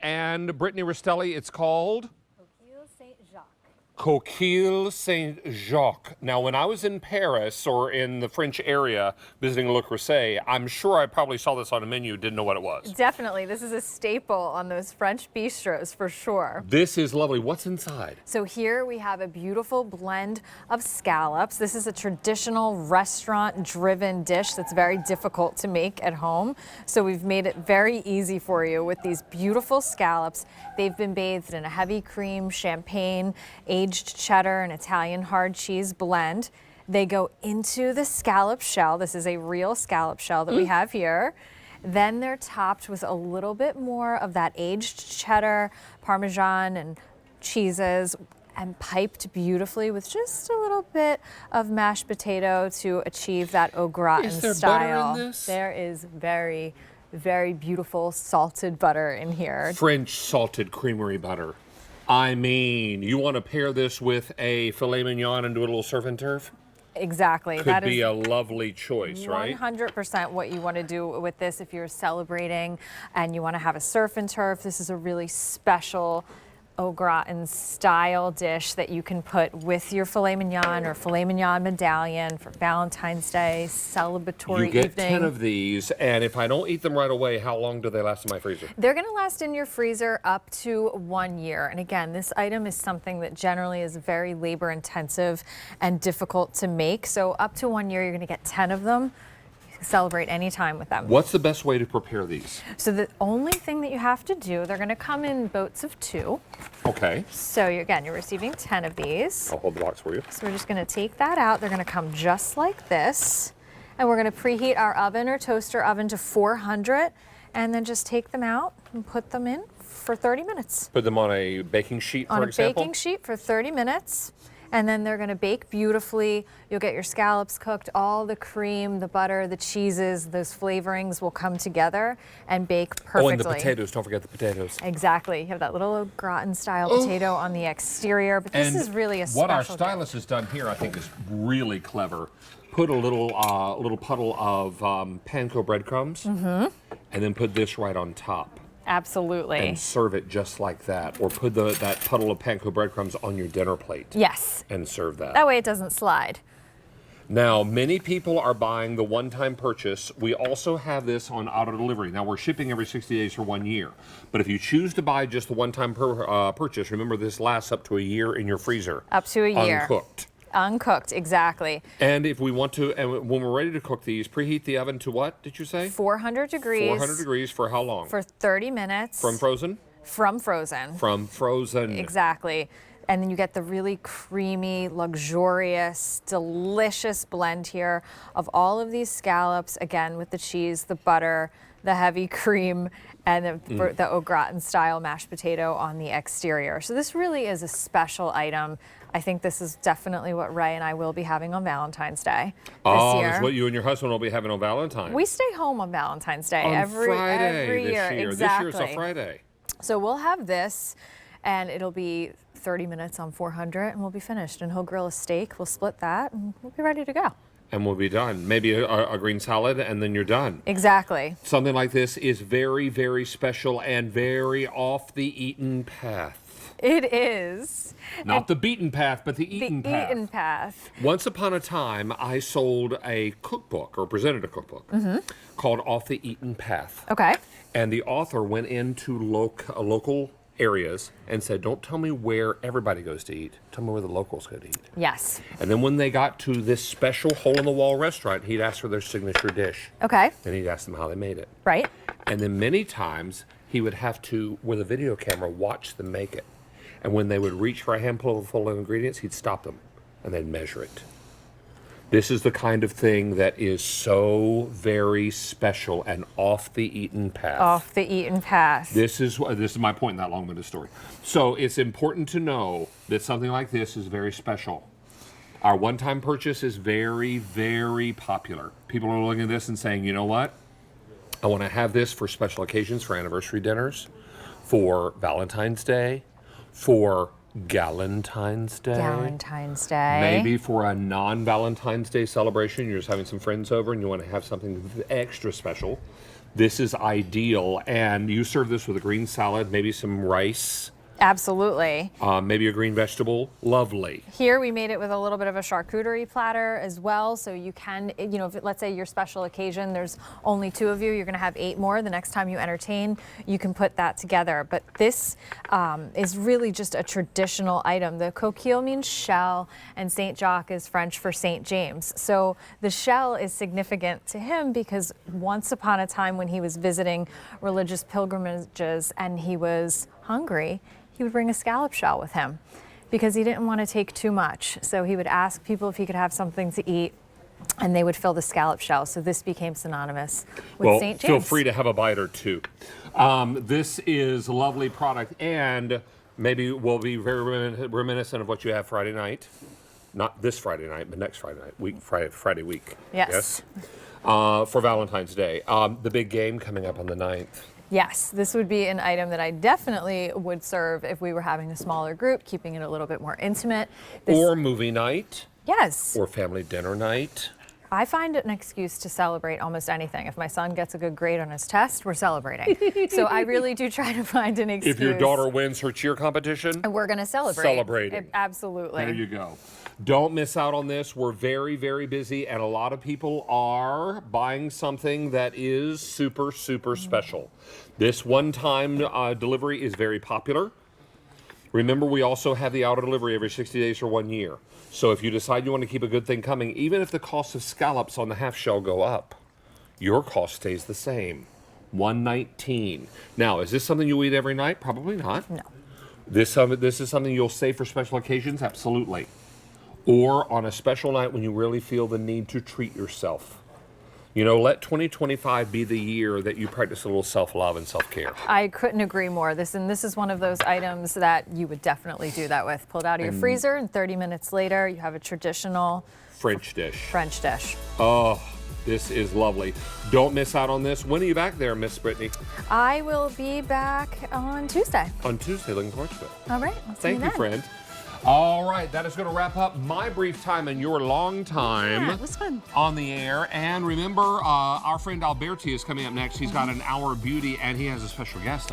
And Brittany Rastelli, it's called? Coquilles Saint-Jacques. Coquilles Saint-Jacques. Now, when I was in Paris or in the French area visiting Le Creuset, I'm sure I probably saw this on a menu, didn't know what it was. Definitely. This is a staple on those French bistros for sure. This is lovely. What's inside? So here we have a beautiful blend of scallops. This is a traditional restaurant-driven dish that's very difficult to make at home. So we've made it very easy for you with these beautiful scallops. They've been bathed in a heavy cream, champagne, aged cheddar, and Italian hard cheese blend. They go into the scallop shell. This is a real scallop shell that we have here. Then they're topped with a little bit more of that aged cheddar, Parmesan, and cheeses, and piped beautifully with just a little bit of mashed potato to achieve that au gratin style. Is there butter in this? There is very, very beautiful salted butter in here. French salted creamery butter. I mean, you want to pair this with a filet mignon and do a little surf and turf? Exactly. Could that be is a lovely choice, right? 100% what you want to do with this if you're celebrating and you want to have a surf and turf. This is a really special au gratin style dish that you can put with your filet mignon or filet mignon medallion for Valentine's Day, celebratory You get evening. 10 of these, and if I don't eat them right away, how long do they last in my freezer? They're going to last in your freezer up to 1 year. And again, this item is something that generally is very labor intensive and difficult to make. So up to 1 year, you're going to get 10 of them. Celebrate any time with them. What's the best way to prepare these? So the only thing that you have to do, they're going to come in boats of 2. Okay. So you're receiving 10 of these. I'll hold the box for you. So we're just going to take that out. They're going to come just like this. And we're going to preheat our oven or toaster oven to 400 and then just take them out and put them in for 30 minutes. Put them on a baking sheet, for example? On a baking sheet for 30 minutes. And then they're going to bake beautifully. You'll get your scallops cooked. All the cream, the butter, the cheeses, those flavorings will come together and bake perfectly. Oh, and the potatoes. Don't forget the potatoes. Exactly. You have that little au gratin style potato on the exterior, but this is really a special what our dish. stylist has done here, I think, is really clever. Put a little puddle of panko breadcrumbs, and then put this right on top. Absolutely. And serve it just like that. Or put that puddle of panko breadcrumbs on your dinner plate. Yes. And serve that. That way it doesn't slide. Now, many people are buying the one-time purchase. We also have this on auto delivery. Now, we're shipping every 60 days for 1 year. But if you choose to buy just the one-time purchase, remember this lasts up to a year in your freezer. Up to a year. Uncooked. Uncooked, exactly. And if we want to, and when we're ready to cook these, preheat the oven to what, did you say? 400 degrees. 400 degrees for how long? For 30 minutes. From frozen? From frozen. From frozen. Exactly. And then you get the really creamy, luxurious, delicious blend here of all of these scallops, again, with the cheese, the butter, the heavy cream, and the au gratin style mashed potato on the exterior. So this really is a special item. I think this is definitely what Ray and I will be having on Valentine's Day this year. That's what you and your husband will be having on Valentine's. We stay home on Valentine's Day on every Friday year. This year. Exactly. This year it's a Friday. So we'll have this, and it'll be 30 minutes on 400, and we'll be finished. And he'll grill a steak. We'll split that, and we'll be ready to go. And we'll be done. Maybe a green salad, and then you're done. Exactly. Something like this is very, very special and very off the eaten path. It is. Not the beaten path, but the eaten path. The eaten path. Once upon a time, I sold a cookbook, or presented a cookbook, called Off the Eaten Path. Okay. And the author went into local areas and said, don't tell me where everybody goes to eat. Tell me where the locals go to eat. Yes. And then when they got to this special hole-in-the-wall restaurant, he'd ask for their signature dish. Okay. And he'd ask them how they made it. Right. And then many times, he would have to, with a video camera, watch them make it. And when they would reach for a handful of ingredients, he'd stop them and they'd measure it. This is the kind of thing that is so very special and off the eaten path. Off the eaten path. This is my point in that long-winded story. So it's important to know that something like this is very special. Our one-time purchase is very, very popular. People are looking at this and saying, you know what? I want to have this for special occasions, for anniversary dinners, for Valentine's Day, for Galentine's Day. Galentine's Day. Maybe for a non-Valentine's Day celebration, you're just having some friends over and you want to have something extra special. this is ideal. And you serve this with a green salad, maybe some rice. Absolutely. Maybe a green vegetable. Lovely. Here we made it with a little bit of a charcuterie platter as well. So you can, you know, if, let's say your special occasion, there's only 2 of you, you're going to have 8 more. The next time you entertain, you can put that together. But this is really just a traditional item. The coquille means shell, and Saint Jacques is French for Saint James. So the shell is significant to him because once upon a time when he was visiting religious pilgrimages and he was hungry, he would bring a scallop shell with him because he didn't want to take too much. So he would ask people if he could have something to eat, and they would fill the scallop shell. So this became synonymous with St. James. Feel free to have a bite or 2. This is a lovely product, and maybe will be very reminiscent of what you have Friday night. Not this Friday night, but next Friday night, Friday week. Yes. For Valentine's Day. The big game coming up on the 9th. Yes, this would be an item that I definitely would serve if we were having a smaller group, keeping it a little bit more intimate. Or movie night. Yes. Or family dinner night. I find it an excuse to celebrate almost anything. If my son gets a good grade on his test, we're celebrating. So I really do try to find an excuse. If your daughter wins her cheer competition, we're going to celebrate. Celebrating. Absolutely. There you go. Don't miss out on this. We're very, very busy, and a lot of people are buying something that is super, super special. This one-time delivery is very popular. Remember, we also have the auto delivery every 60 days for 1 year. So if you decide you want to keep a good thing coming, even if the cost of scallops on the half shell go up, your cost stays the same. $119. Now, is this something you eat every night? Probably not. No. This is something you'll save for special occasions? Absolutely. Or on a special night when you really feel the need to treat yourself. You know, let 2025 be the year that you practice a little self-love and self-care. I couldn't agree more. This is one of those items that you would definitely do that with. Pull it out of your freezer, and 30 minutes later, you have a traditional French dish. Oh, this is lovely. Don't miss out on this. When are you back there, Miss Brittany? I will be back on Tuesday. On Tuesday, looking forward to it. All right. Thank you, friend. All right, that is going to wrap up my brief time and your long time. Yeah, it was fun. On the air. And remember, our friend Alberti is coming up next. He's got an hour of beauty, and he has a special guest.